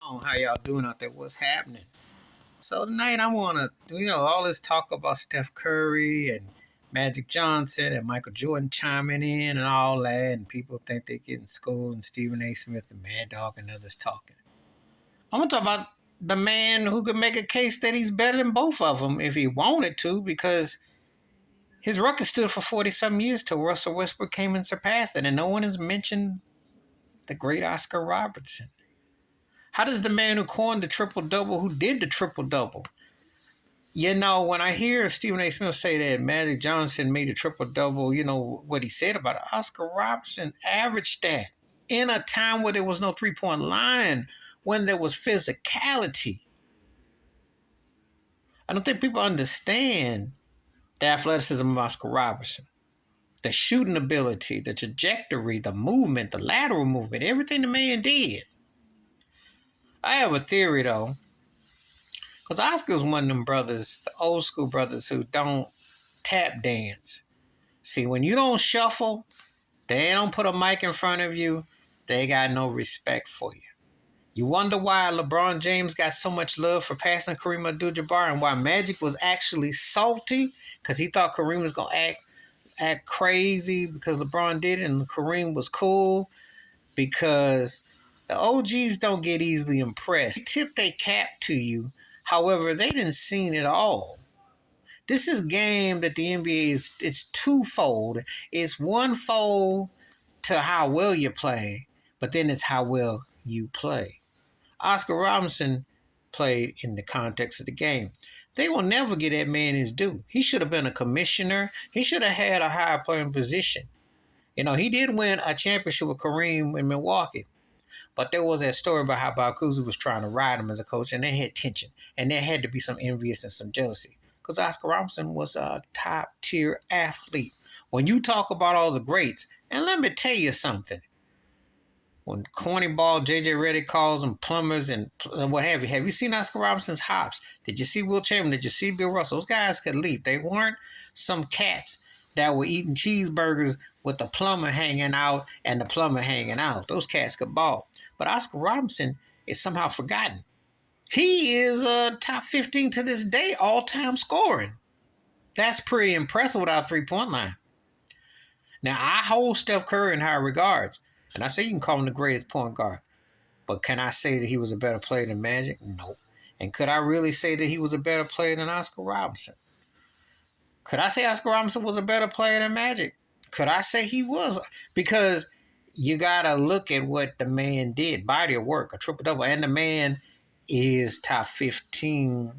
on? How y'all doing out there? What's happening? So tonight I want to, all this talk about Steph Curry and Magic Johnson and Michael Jordan chiming in and all that, and people think they're getting schooled, and Stephen A. Smith and Mad Dog and others talking. I'm gonna talk about the man who could make a case that he's better than both of them if he wanted to, because his record stood for 40-some years till Russell Westbrook came and surpassed it, and no one has mentioned the great Oscar Robertson. How does the man who coined the triple-double, who did the triple-double? When I hear Stephen A. Smith say that Magic Johnson made a triple-double, what he said about it. Oscar Robertson averaged that in a time where there was no three-point line, when there was physicality. I don't think people understand the athleticism of Oscar Robertson. The shooting ability, the trajectory, the movement, the lateral movement, everything the man did. I have a theory, though, because Oscar's one of them brothers, the old school brothers who don't tap dance. See, when you don't shuffle, they don't put a mic in front of you, they got no respect for you. You wonder why LeBron James got so much love for passing Kareem Abdul-Jabbar, and why Magic was actually salty because he thought Kareem was going to act crazy because LeBron did it, and Kareem was cool, because the OGs don't get easily impressed. They tip their cap to you. However, they didn't seen it all. This is game that the NBA it's twofold. It's one fold to how well you play, but then it's how well you play. Oscar Robinson played in the context of the game. They will never get that man his due. He should have been a commissioner. He should have had a higher playing position. He did win a championship with Kareem in Milwaukee. But there was that story about how Barkuzi was trying to ride him as a coach, and they had tension. And there had to be some envious and some jealousy. Because Oscar Robertson was a top-tier athlete. When you talk about all the greats, and let me tell you something. When corny ball, J.J. Redick calls them plumbers and what have you seen Oscar Robertson's hops? Did you see Will Chamberlain? Did you see Bill Russell? Those guys could leap. They weren't some cats that were eating cheeseburgers with the plumber hanging out and the plumber hanging out. Those cats could ball. But Oscar Robertson is somehow forgotten. He is top 15 to this day, all-time scoring. That's pretty impressive without a three-point line. Now, I hold Steph Curry in high regards. And I say you can call him the greatest point guard. But can I say that he was a better player than Magic? No. And could I really say that he was a better player than Oscar Robertson? Could I say Oscar Robertson was a better player than Magic? Could I say he was? Because you got to look at what the man did. Body of work, a triple-double. And the man is top 15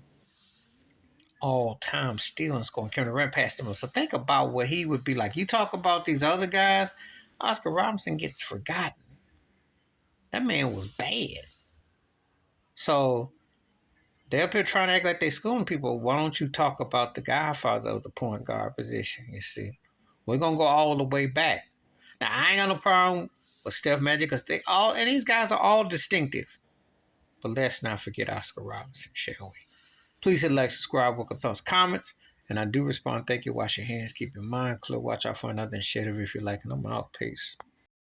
all-time stealing scoring. Kevin Durant passed him. So think about what he would be like. You talk about these other guys, Oscar Robertson gets forgotten. That man was bad. So they're up here trying to act like they schooling people. Why don't you talk about the godfather of the point guard position, you see? We're going to go all the way back. Now, I ain't got no problem with Steph, Magic, because these guys are all distinctive. But let's not forget Oscar Robertson, shall we? Please hit like, subscribe, welcome thoughts, comments. And I do respond. Thank you. Wash your hands. Keep your mind clear. Watch out for another and share it if you like. And I'm out. Peace.